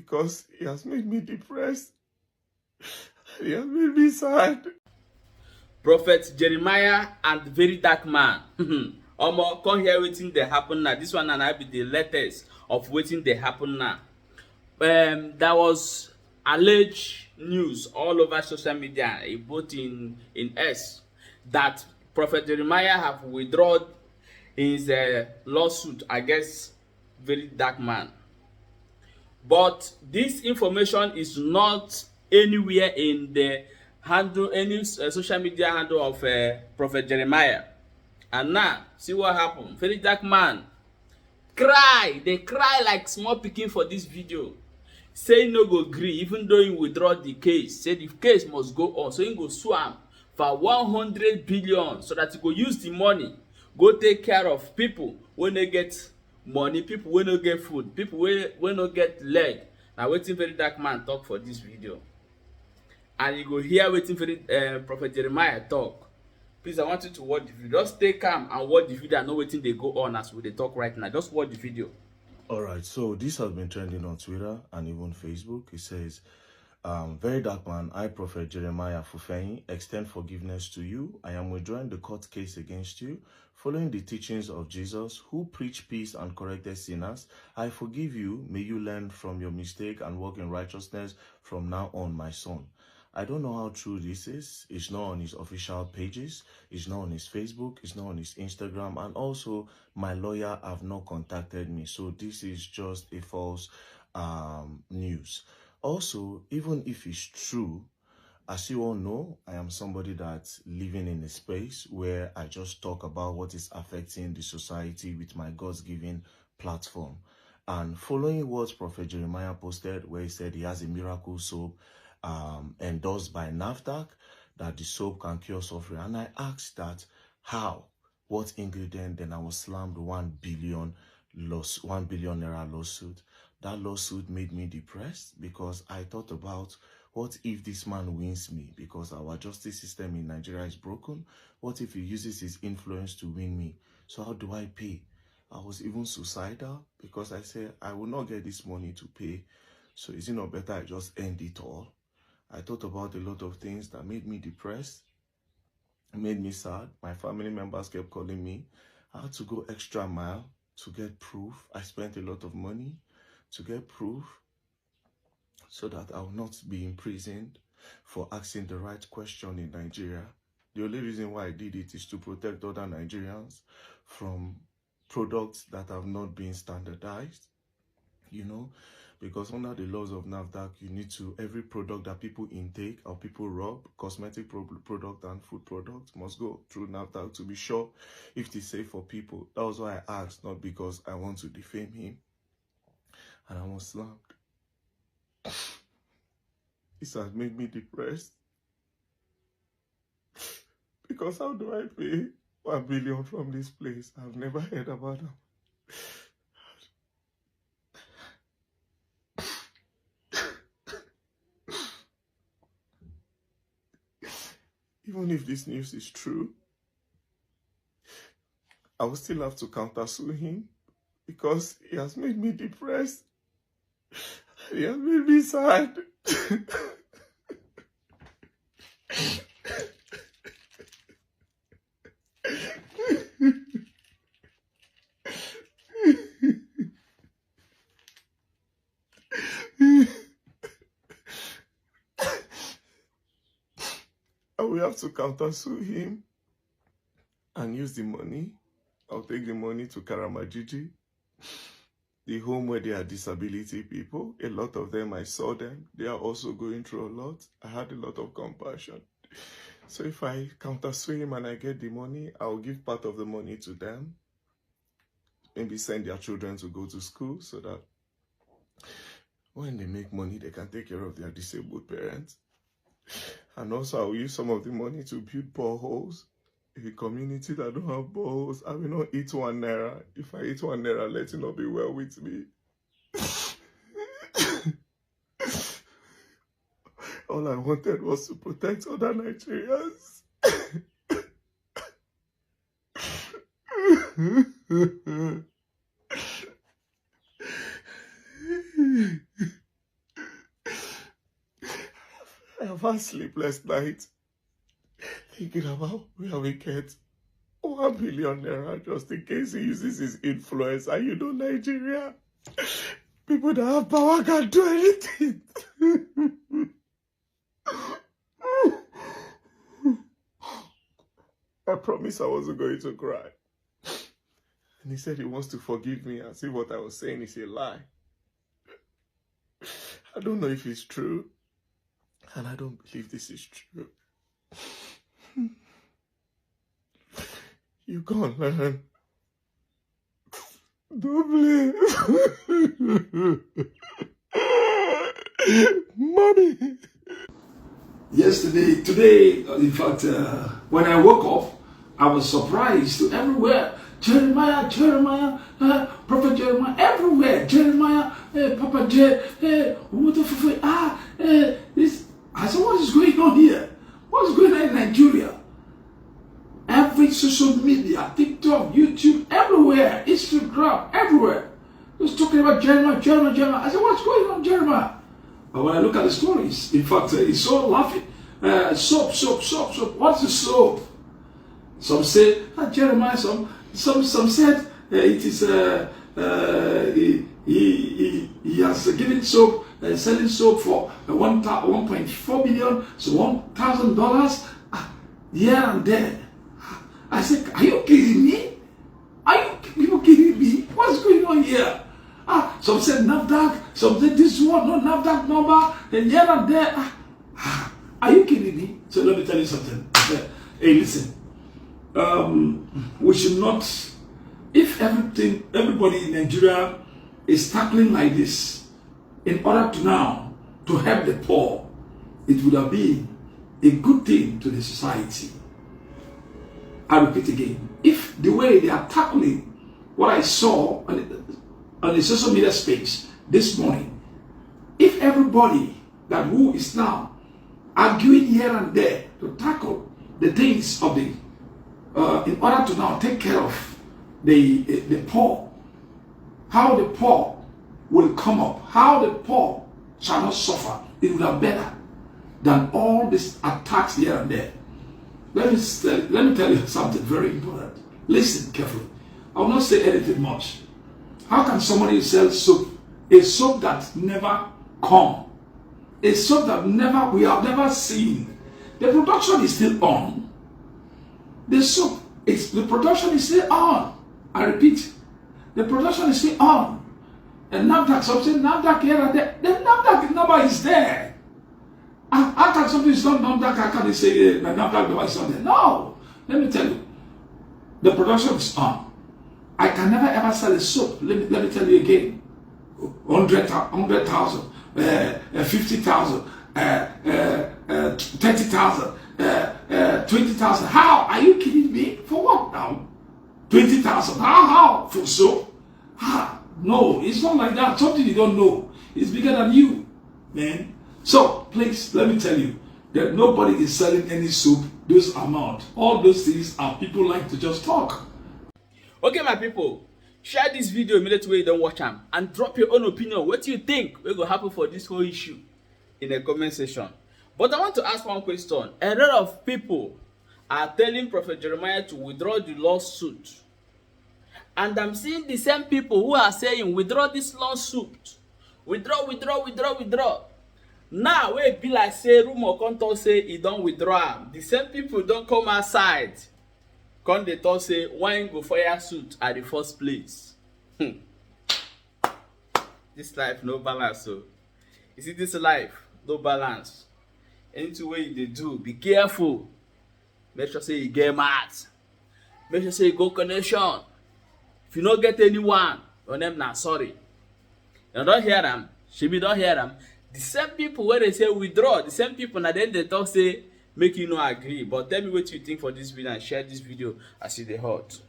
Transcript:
because he has made me depressed. He has made me sad. Prophet Jeremiah and VeryDarkMan. Omo, come hear wetin dey happen now. This one na be the latest of wetin dey happen now. There was alleged news all over social media, both in X, that Prophet Jeremiah have withdrawn his lawsuit against VeryDarkMan. But this information is not anywhere in the handle, any social media handle of Prophet Jeremiah. And now see what happened. VeryDarkMan cry, they cry like small pikin for this video, say no go gree even though he withdraw the case, say the case must go on, so he go sue am for 100 billion so that he go use the money go take care of people wey no get money, people wey no get food, people wey no get leg. Na wetin VeryDarkMan talk for this video, and you go hear wetin Prophet Jeremiah talk. Please, I want you to watch the video. Just stay calm and watch the video and know wetin dey go on as we dey talk right now. Just watch the video. All right, so this has been trending on Twitter and even Facebook. It says, VeryDarkMan, I, Prophet Jeremiah Fufeyin, extend forgiveness to you. I am withdrawing the court case against you. Following the teachings of Jesus, who preached peace and corrected sinners, I forgive you. May you learn from your mistake and walk in righteousness from now on, my son. I don't know how true this is. It's not on his official pages. It's not on his Facebook. It's not on his Instagram. And also, my lawyer have not contacted me. So this is just a false news. Also, even if it's true, as you all know, I am somebody that's living in a space where I just talk about what is affecting the society with my God's-given platform. And following what Prophet Jeremiah posted, where he said he has a miracle soap endorsed by NAFDAC, that the soap can cure suffering. And I asked that, how? What ingredient? Then I was slammed 1 billion naira lawsuit. That lawsuit made me depressed because I thought about, what if this man wins me? Because our justice system in Nigeria is broken. What if he uses his influence to win me? So how do I pay? I was even suicidal because I said, I will not get this money to pay. So is it not better I just end it all? I thought about a lot of things that made me depressed, made me sad. My family members kept calling me. I had to go extra mile to get proof. I spent a lot of money to get proof so that I will not be imprisoned for asking the right question in Nigeria. The only reason why I did it is to protect other Nigerians from products that have not been standardized, you know, because under the laws of NAFDAC, you need to, every product that people intake or people rub, cosmetic product and food products, must go through NAFDAC to be sure if it's safe for people. That was why I asked, not because I want to defame him. And I was slammed. This has made me depressed. Because how do I pay 1 billion from this place? I've never heard about them. Even if this news is true, I will still have to countersue him because he has made me depressed. He has made me sad. I will have to countersue him and use the money. I'll take the money to Karamajiji, the home where there are disability people. A lot of them, I saw them. They are also going through a lot. I had a lot of compassion. So if I countersue him and I get the money, I'll give part of the money to them. Maybe send their children to go to school so that when they make money, they can take care of their disabled parents. And also, I will use some of the money to build boreholes. In the community that don't have boreholes, I will not eat 1 naira. If I eat 1 naira, let it not be well with me. All I wanted was to protect other Nigerians. I've had sleepless nights thinking about where we get 1 million naira just in case he uses his influence. And you know, Nigeria, people that have power can't do anything. I promised I wasn't going to cry. And he said he wants to forgive me and see what I was saying is a lie. I don't know if it's true. And I don't believe this is true. You can't learn. Don't play. Mommy. Today, in fact, when I woke up, I was surprised to everywhere. Jeremiah, Prophet Jeremiah, everywhere. Jeremiah, Papa J, this. I said, what is going on here? What is going on in Nigeria? Every social media, TikTok, YouTube, everywhere, Instagram, everywhere. Just talking about Jeremiah. I said, what's going on, Jeremiah? But when I look at the stories, in fact, it's so laughing. Soap. What's the soap? Some say Jeremiah. Some said it is he has given soap, selling soap for 1.4 billion, so $1,000 here and there. I said, are you kidding me? Are you people kidding me? What's going on here? Some said NAFDAC, some said this one, no NAFDAC number, and here and there. Are you kidding me? So let me tell you something. Hey, listen. We should not, if everybody in Nigeria is tackling like this, in order to help the poor, it would have been a good thing to the society. I repeat again, if the way they are tackling what I saw on the social media space this morning, if everybody who is now arguing here and there to tackle the things of the in order to now take care of the poor, how the poor will come up, how the poor shall not suffer, it would have better than all these attacks here and there. Let me tell you something very important. Listen carefully. I will not say anything much. How can somebody sell soap? A soap that never come. A soap that we have never seen. The production is still on. The production is still on. I repeat, the production is still on. And NAFDAC, something NAFDAC here and there. The NAFDAC number is there. How can something is not NAFDAC? How can they say the NAFDAC number is not there? No. Let me tell you. The production is on. I can never ever sell a soap. Let me tell you again. 100,000, 50,000, 30,000, 20,000. How? Are you kidding me? For what now? 20,000. How? For soap? No, it's not like that. Something you don't know. It's bigger than you, man. So, please, let me tell you that nobody is selling any soap those amount. All those things are people like to just talk. Okay, my people, share this video immediately when you don't watch am and drop your own opinion. What do you think will go happen for this whole issue in the comment section? But I want to ask one question. A lot of people are telling Prophet Jeremiah to withdraw the lawsuit. And I'm seeing the same people who are saying withdraw this lawsuit. Withdraw. Now wey be like say rumor come talk say he don withdraw am. The same people don come outside come dey talk say why him go fire suit at the first place. This life no balance o. You see this life no balance. Anything wey you dey do, be careful. Make sure say you get mouth. Make sure say you go connection. If you no get anyone, your name na sorry. You don hear am? Shebi don hear am? The same people wey dey say withdraw, the same people na then dey talk say make you no agree. But tell me what you think for this video and share this video as e dey hot.